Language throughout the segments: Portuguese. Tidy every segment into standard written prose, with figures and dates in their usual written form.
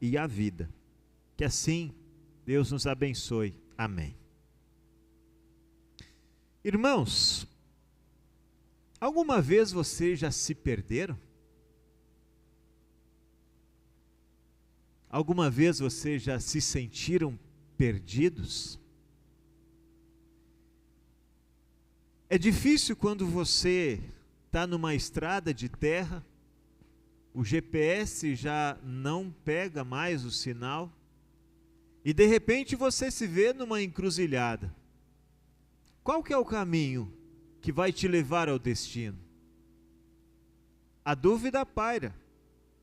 e a vida. Que assim Deus nos abençoe. Amém. Irmãos, alguma vez vocês já se perderam? Alguma vez vocês já se sentiram perdidos? É difícil quando você está numa estrada de terra, o GPS já não pega mais o sinal, e de repente você se vê numa encruzilhada. Qual que é o caminho que vai te levar ao destino? A dúvida paira.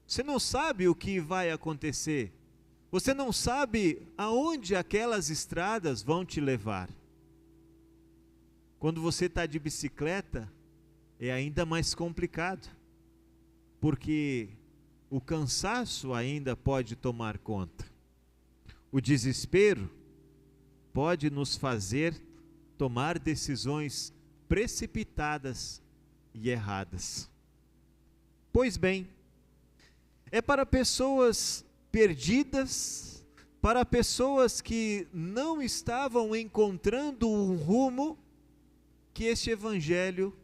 Você não sabe o que vai acontecer. Você não sabe aonde aquelas estradas vão te levar. Quando você está de bicicleta, é ainda mais complicado, porque o cansaço ainda pode tomar conta. O desespero pode nos fazer tomar decisões precipitadas e erradas. Pois bem, é para pessoas perdidas, para pessoas que não estavam encontrando um rumo, que este evangelho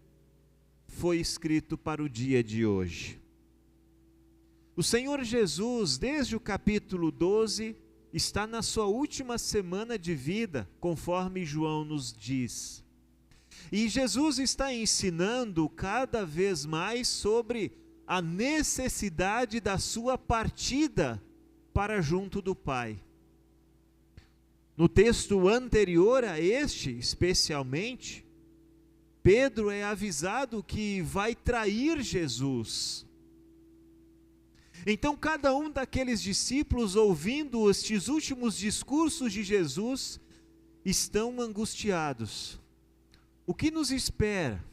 foi escrito para o dia de hoje. O Senhor Jesus, desde o capítulo 12, está na sua última semana de vida, conforme João nos diz. E Jesus está ensinando cada vez mais sobre a necessidade da sua partida para junto do Pai. No texto anterior a este, especialmente, Pedro é avisado que vai trair Jesus. Então cada um daqueles discípulos, ouvindo estes últimos discursos de Jesus, estão angustiados. O que nos espera?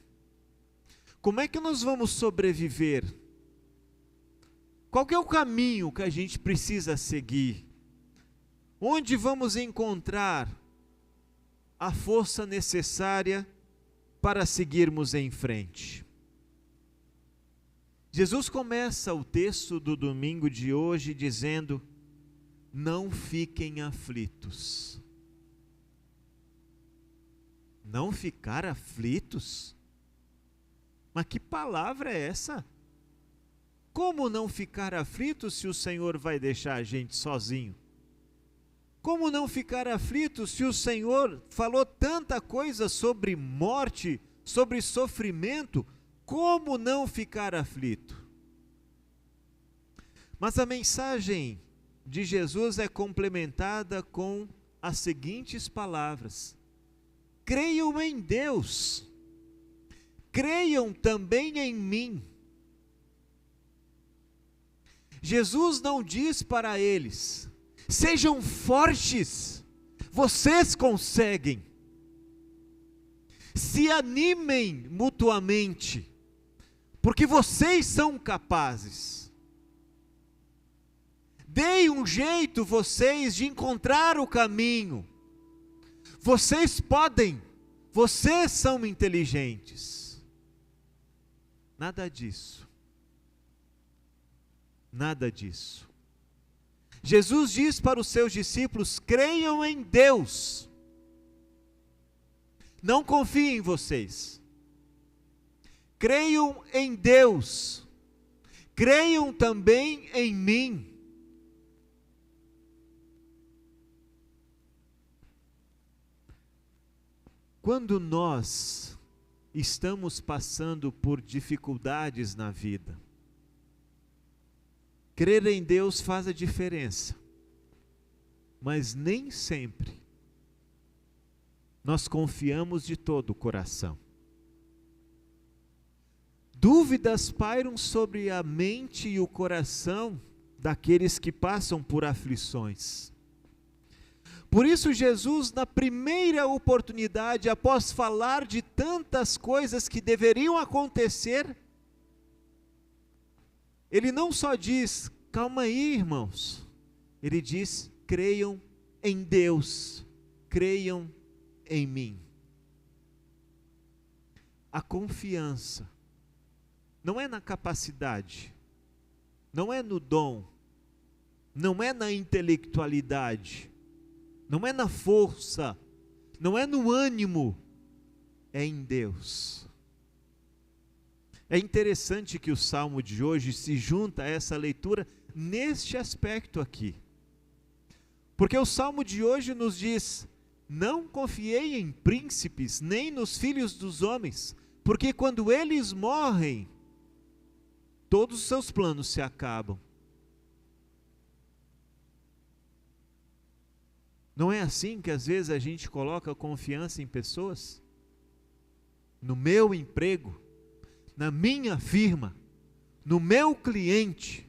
Como é que nós vamos sobreviver? Qual é o caminho que a gente precisa seguir? Onde vamos encontrar a força necessária para seguirmos em frente? Jesus começa o texto do domingo de hoje dizendo: não fiquem aflitos. Não ficar aflitos? Mas que palavra é essa? Como não ficar aflitos se o Senhor vai deixar a gente sozinho? Como não ficar aflitos se o Senhor falou tanta coisa sobre morte, sobre sofrimento? Como não ficar aflito? Mas a mensagem de Jesus é complementada com as seguintes palavras: creiam em Deus, creiam também em mim. Jesus não diz para eles: sejam fortes, vocês conseguem. Se animem mutuamente, porque vocês são capazes. Deem um jeito vocês de encontrar o caminho. Vocês podem, vocês são inteligentes. Nada disso. Nada disso. Jesus diz para os seus discípulos: creiam em Deus. Não confiem em vocês. Creiam em Deus. Creiam também em mim. Quando nós estamos passando por dificuldades na vida, crer em Deus faz a diferença, mas nem sempre nós confiamos de todo o coração. Dúvidas pairam sobre a mente e o coração daqueles que passam por aflições. Por isso Jesus, na primeira oportunidade, após falar de tantas coisas que deveriam acontecer, ele não só diz: calma aí, irmãos. Ele diz: creiam em Deus, creiam em mim. A confiança não é na capacidade, não é no dom, não é na intelectualidade, não é na força, não é no ânimo, é em Deus. É interessante que o salmo de hoje se junta a essa leitura neste aspecto aqui. Porque o salmo de hoje nos diz: não confiei em príncipes, nem nos filhos dos homens, porque quando eles morrem, todos os seus planos se acabam. Não é assim que às vezes a gente coloca confiança em pessoas? No meu emprego, na minha firma, no meu cliente,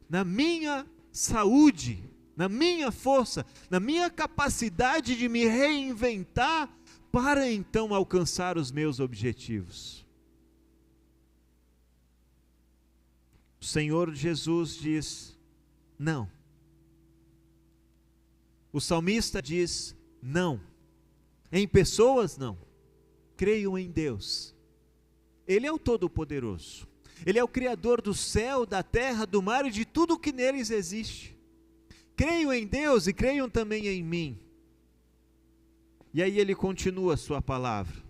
na minha saúde, na minha força, na minha capacidade de me reinventar para então alcançar os meus objetivos. O Senhor Jesus diz: não. O salmista diz: não. Em pessoas, não. Creio em Deus. Ele é o Todo-Poderoso. Ele é o Criador do céu, da terra, do mar e de tudo o que neles existe. Creio em Deus e creiam também em mim. E aí ele continua a sua palavra: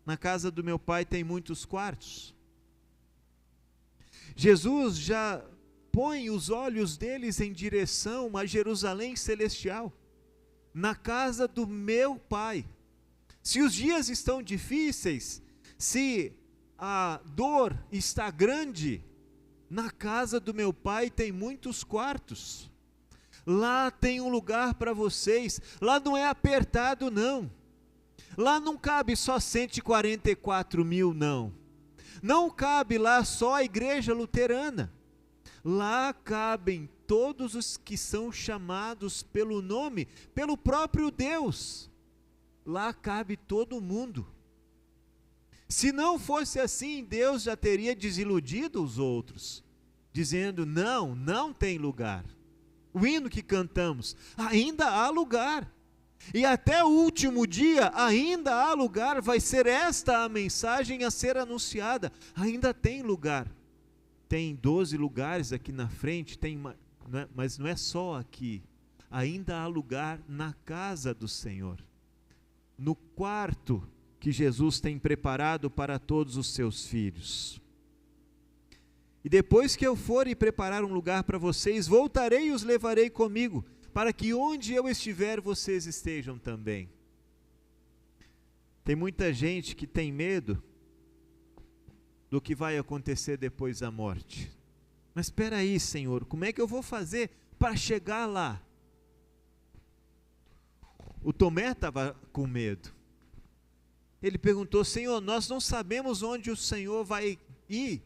na casa do meu pai tem muitos quartos. Jesus já põe os olhos deles em direção a Jerusalém celestial, na casa do meu pai. Se os dias estão difíceis, se a dor está grande, na casa do meu pai tem muitos quartos. Lá tem um lugar para vocês. Lá não é apertado, não. Lá não cabe só 144 mil, não. Não cabe lá só a igreja luterana. Lá cabem todos os que são chamados pelo nome, pelo próprio Deus. Lá cabe todo mundo. Se não fosse assim, Deus já teria desiludido os outros, dizendo: não, não tem lugar. O hino que cantamos: ainda há lugar. E até o último dia, ainda há lugar. Vai ser esta a mensagem a ser anunciada: ainda tem lugar. Tem 12 lugares aqui na frente, mas não é só aqui. Ainda há lugar na casa do Senhor, no quarto que Jesus tem preparado para todos os seus filhos. E depois que eu for e preparar um lugar para vocês, voltarei e os levarei comigo, para que onde eu estiver, vocês estejam também. Tem muita gente que tem medo do que vai acontecer depois da morte. Mas espera aí, Senhor, como é que eu vou fazer para chegar lá? O Tomé estava com medo. Ele perguntou: Senhor, nós não sabemos onde o Senhor vai ir.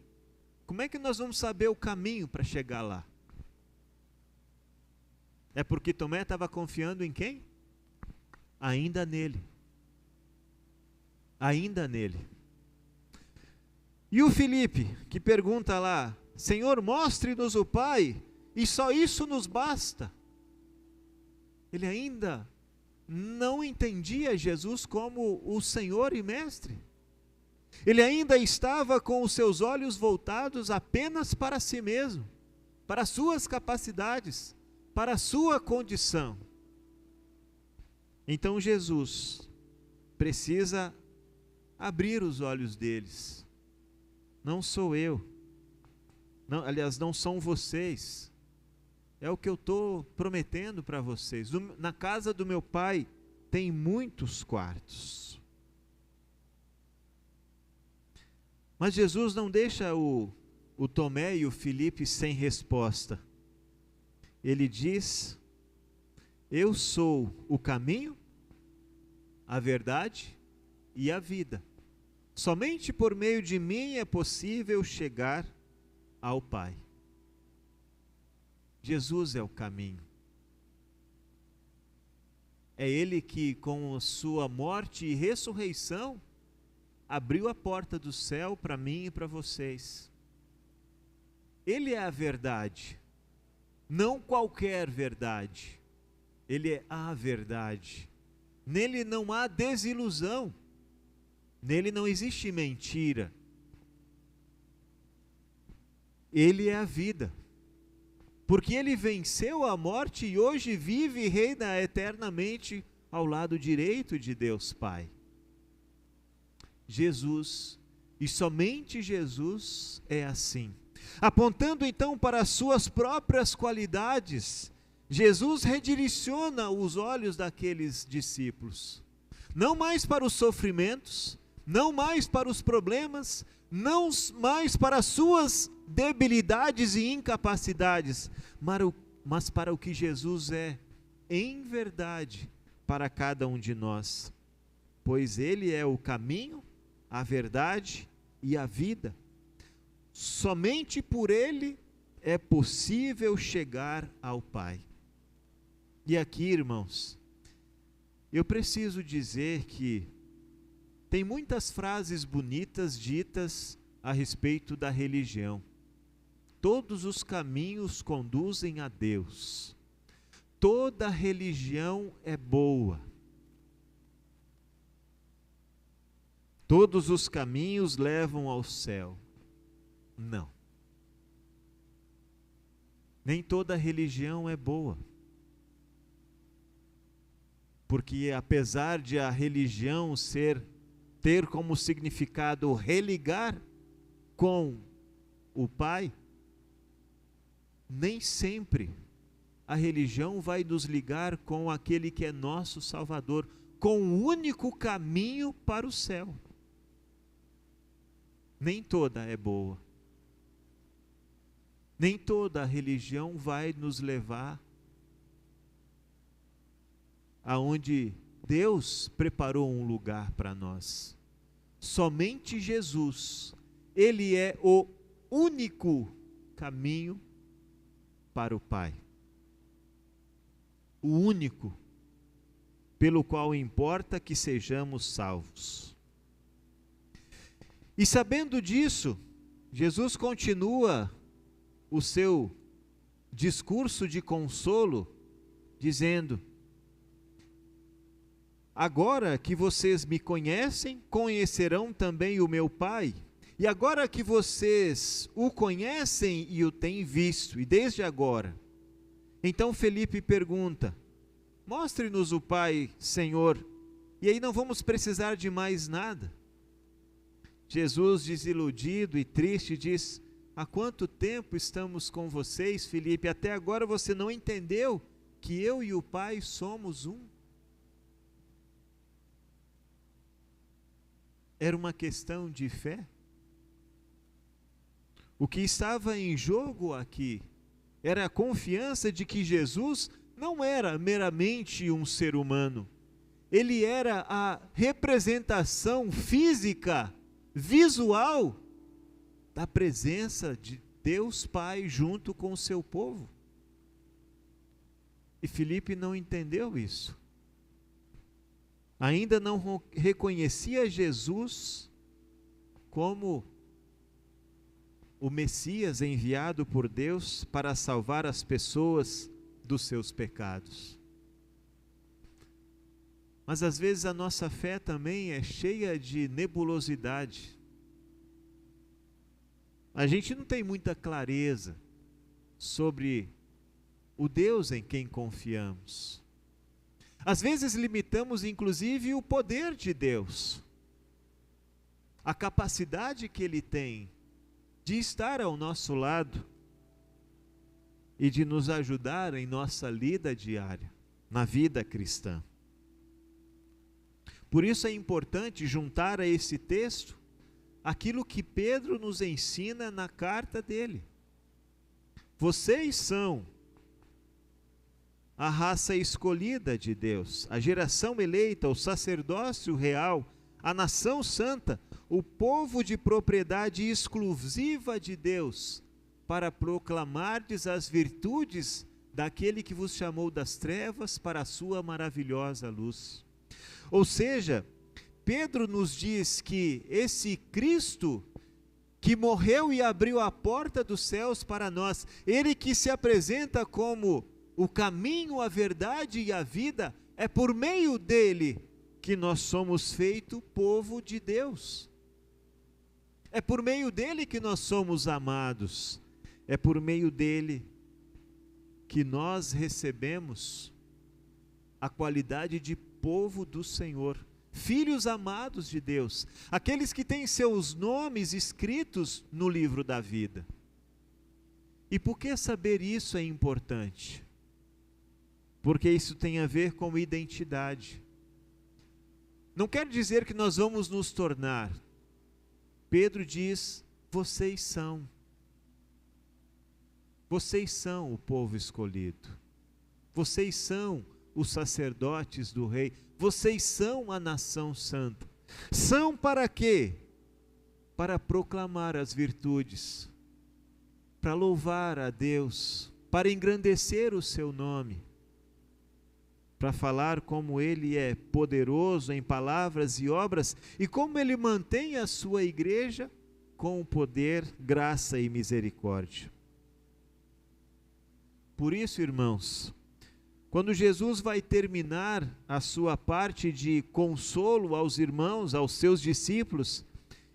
Como é que nós vamos saber o caminho para chegar lá? É porque Tomé estava confiando em quem? Ainda nele. Ainda nele. E o Filipe, que pergunta lá: Senhor, mostre-nos o Pai, e só isso nos basta. Ele ainda não entendia Jesus como o Senhor e Mestre. Ele ainda estava com os seus olhos voltados apenas para si mesmo, para as suas capacidades, para a sua condição. Então Jesus precisa abrir os olhos deles. Não sou eu, não, aliás, não são vocês. É o que eu estou prometendo para vocês. Na casa do meu pai tem muitos quartos. Mas Jesus não deixa o Tomé e o Filipe sem resposta. Ele diz: eu sou o caminho, a verdade e a vida. Somente por meio de mim é possível chegar ao Pai. Jesus é o caminho. É Ele que, com a sua morte e ressurreição, abriu a porta do céu para mim e para vocês. Ele é a verdade, não qualquer verdade. Ele é a verdade. Nele não há desilusão. Nele não existe mentira. Ele é a vida. porque ele venceu a morte e hoje vive e reina eternamente ao lado direito de Deus Pai. Jesus, e somente Jesus, é assim. Apontando então para as suas próprias qualidades, Jesus redireciona os olhos daqueles discípulos, não mais para os sofrimentos, não mais para os problemas, não mais para as suas debilidades e incapacidades, mas para o que Jesus é, em verdade, para cada um de nós. Pois Ele é o caminho, a verdade e a vida. Somente por Ele é possível chegar ao Pai. E aqui, irmãos, eu preciso dizer que tem muitas frases bonitas ditas a respeito da religião. Todos os caminhos conduzem a Deus. Toda religião é boa. Todos os caminhos levam ao céu. Não. Nem toda religião é boa. Porque apesar de a religião ter como significado religar com o Pai, nem sempre a religião vai nos ligar com aquele que é nosso Salvador, com o único caminho para o céu. Nem toda é boa. Nem toda a religião vai nos levar aonde Deus preparou um lugar para nós. Somente Jesus, Ele é o único caminho para o Pai. O único pelo qual importa que sejamos salvos. E sabendo disso, Jesus continua o seu discurso de consolo, dizendo: agora que vocês me conhecem, conhecerão também o meu Pai. E agora que vocês o conhecem e o têm visto, e desde agora. Então Felipe pergunta: mostre-nos o Pai, Senhor, e aí não vamos precisar de mais nada. Jesus, desiludido e triste, diz: há quanto tempo estamos com vocês, Felipe? Até agora você não entendeu que eu e o Pai somos um? Era uma questão de fé. O que estava em jogo aqui era a confiança de que Jesus não era meramente um ser humano. Ele era a representação física, visual, da presença de Deus Pai junto com o seu povo. E Filipe não entendeu isso. Ainda não reconhecia Jesus como o Messias enviado por Deus para salvar as pessoas dos seus pecados. Mas às vezes a nossa fé também é cheia de nebulosidade. A gente não tem muita clareza sobre o Deus em quem confiamos. Às vezes limitamos inclusive o poder de Deus, a capacidade que Ele tem de estar ao nosso lado e de nos ajudar em nossa lida diária, na vida cristã. Por isso é importante juntar a esse texto aquilo que Pedro nos ensina na carta dele. Vocês são a raça escolhida de Deus, a geração eleita, o sacerdócio real, a nação santa, o povo de propriedade exclusiva de Deus, para proclamardes as virtudes daquele que vos chamou das trevas para a sua maravilhosa luz. Ou seja, Pedro nos diz que esse Cristo que morreu e abriu a porta dos céus para nós, Ele que se apresenta como o caminho, a verdade e a vida, é por meio dele que nós somos feito povo de Deus. É por meio dele que nós somos amados. É por meio dele que nós recebemos a qualidade de povo do Senhor, filhos amados de Deus, aqueles que têm seus nomes escritos no livro da vida. E por que saber isso é importante? Porque isso tem a ver com identidade. Não quer dizer que nós vamos nos tornar. Pedro diz: vocês são. Vocês são o povo escolhido. Vocês são os sacerdotes do rei. Vocês são a nação santa. São para quê? Para proclamar as virtudes, para louvar a Deus, para engrandecer o seu nome, para falar como Ele é poderoso em palavras e obras e como Ele mantém a sua igreja com poder, graça e misericórdia. Por isso, irmãos, quando Jesus vai terminar a sua parte de consolo aos irmãos, aos seus discípulos,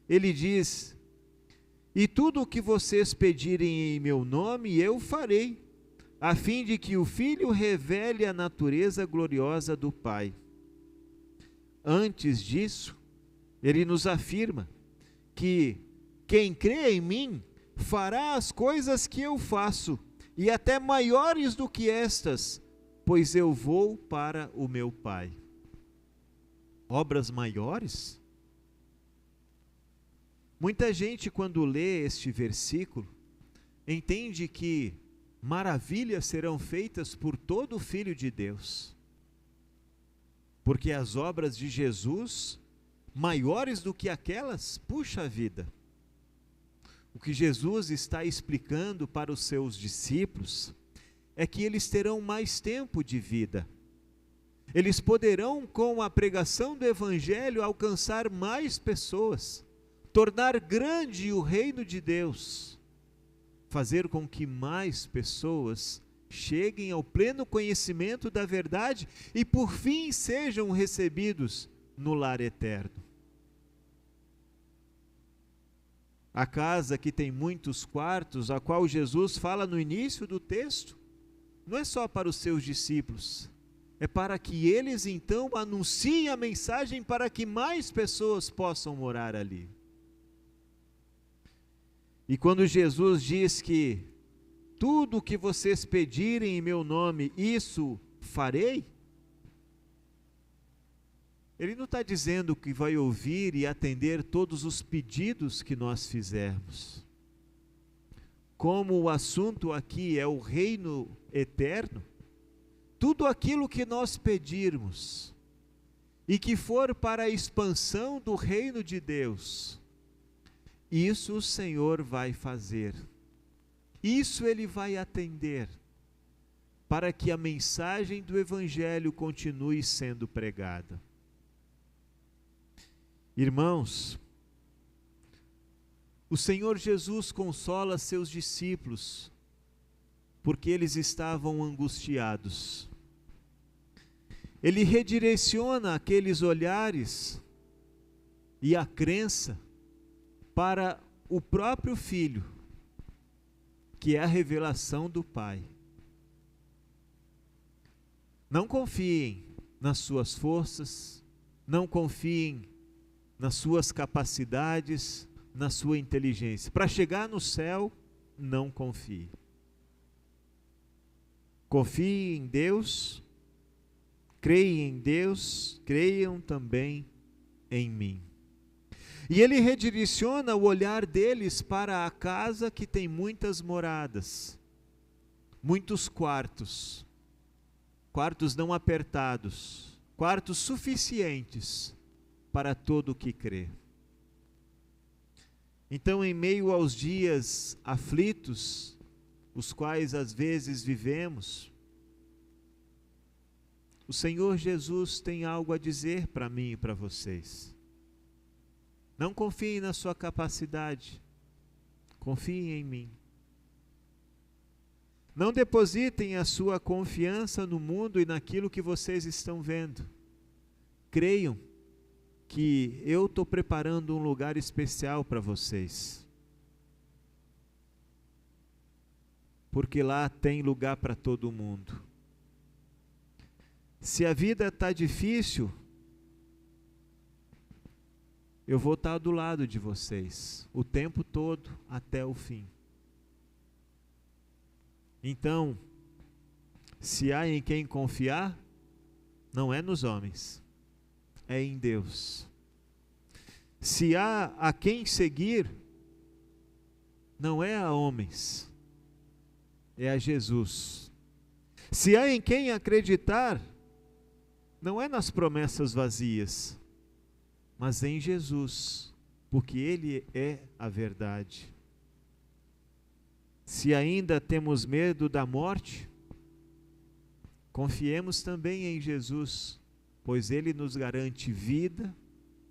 Ele diz: e tudo o que vocês pedirem em meu nome, eu farei, a fim de que o Filho revele a natureza gloriosa do Pai. Antes disso, Ele nos afirma que quem crê em mim fará as coisas que eu faço, e até maiores do que estas, pois eu vou para o meu Pai. Obras maiores? Muita gente, quando lê este versículo, entende que maravilhas serão feitas por todo filho de Deus, porque as obras de Jesus, maiores do que aquelas, puxa vida. O que Jesus está explicando para os seus discípulos é que eles terão mais tempo de vida. Eles poderão, com a pregação do Evangelho, alcançar mais pessoas, tornar grande o reino de Deus, fazer com que mais pessoas cheguem ao pleno conhecimento da verdade e, por fim, sejam recebidos no lar eterno. A casa que tem muitos quartos, a qual Jesus fala no início do texto, não é só para os seus discípulos, é para que eles então anunciem a mensagem para que mais pessoas possam morar ali. E quando Jesus diz que tudo o que vocês pedirem em meu nome, isso farei, Ele não está dizendo que vai ouvir e atender todos os pedidos que nós fizermos. Como o assunto aqui é o reino eterno, tudo aquilo que nós pedirmos e que for para a expansão do reino de Deus, isso o Senhor vai fazer. Isso Ele vai atender, para que a mensagem do Evangelho continue sendo pregada. Irmãos, o Senhor Jesus consola seus discípulos, porque eles estavam angustiados. Ele redireciona aqueles olhares e a crença para o próprio Filho, que é a revelação do Pai. Não confiem nas suas forças, não confiem nas suas capacidades, na sua inteligência. Para chegar no céu, não confie. Confie em Deus, creia em Deus, creiam também em mim. E Ele redireciona o olhar deles para a casa que tem muitas moradas, muitos quartos, quartos não apertados, quartos suficientes para todo o que crê. Então, em meio aos dias aflitos, os quais às vezes vivemos, o Senhor Jesus tem algo a dizer para mim e para vocês. Não confiem na sua capacidade, confiem em mim. Não depositem a sua confiança no mundo e naquilo que vocês estão vendo. Creiam que eu estou preparando um lugar especial para vocês. porque lá tem lugar para todo mundo. Se a vida está difícil, eu vou estar do lado de vocês o tempo todo até o fim. Então, se há em quem confiar, não é nos homens, é em Deus. Se há a quem seguir, não é a homens, é a Jesus. Se há em quem acreditar, não é nas promessas vazias, mas em Jesus, porque Ele é a verdade. Se ainda temos medo da morte, confiemos também em Jesus, pois Ele nos garante vida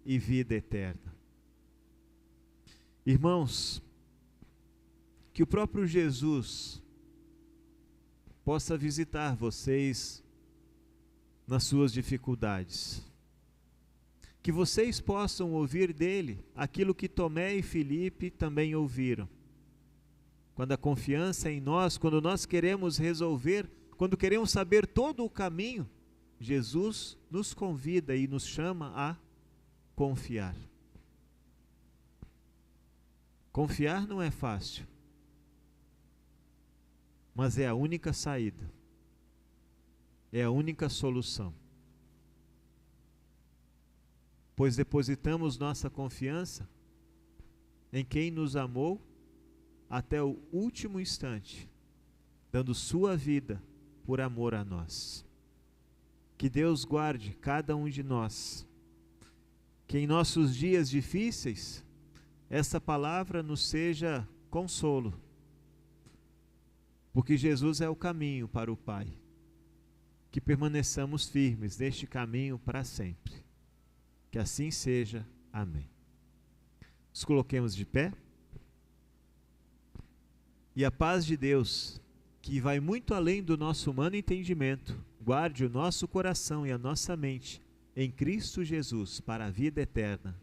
e vida eterna. Irmãos, que o próprio Jesus possa visitar vocês nas suas dificuldades. Que vocês possam ouvir dele aquilo que Tomé e Filipe também ouviram. Quando a confiança é em nós, quando nós queremos resolver, quando queremos saber todo o caminho, Jesus nos convida e nos chama a confiar. Confiar não é fácil, mas é a única saída, é a única solução. Pois depositamos nossa confiança em quem nos amou até o último instante, dando sua vida por amor a nós. Que Deus guarde cada um de nós, que em nossos dias difíceis, essa palavra nos seja consolo, porque Jesus é o caminho para o Pai. Que permaneçamos firmes neste caminho para sempre. Que assim seja. Amém. Nos coloquemos de pé. E a paz de Deus, que vai muito além do nosso humano entendimento, guarde o nosso coração e a nossa mente em Cristo Jesus para a vida eterna.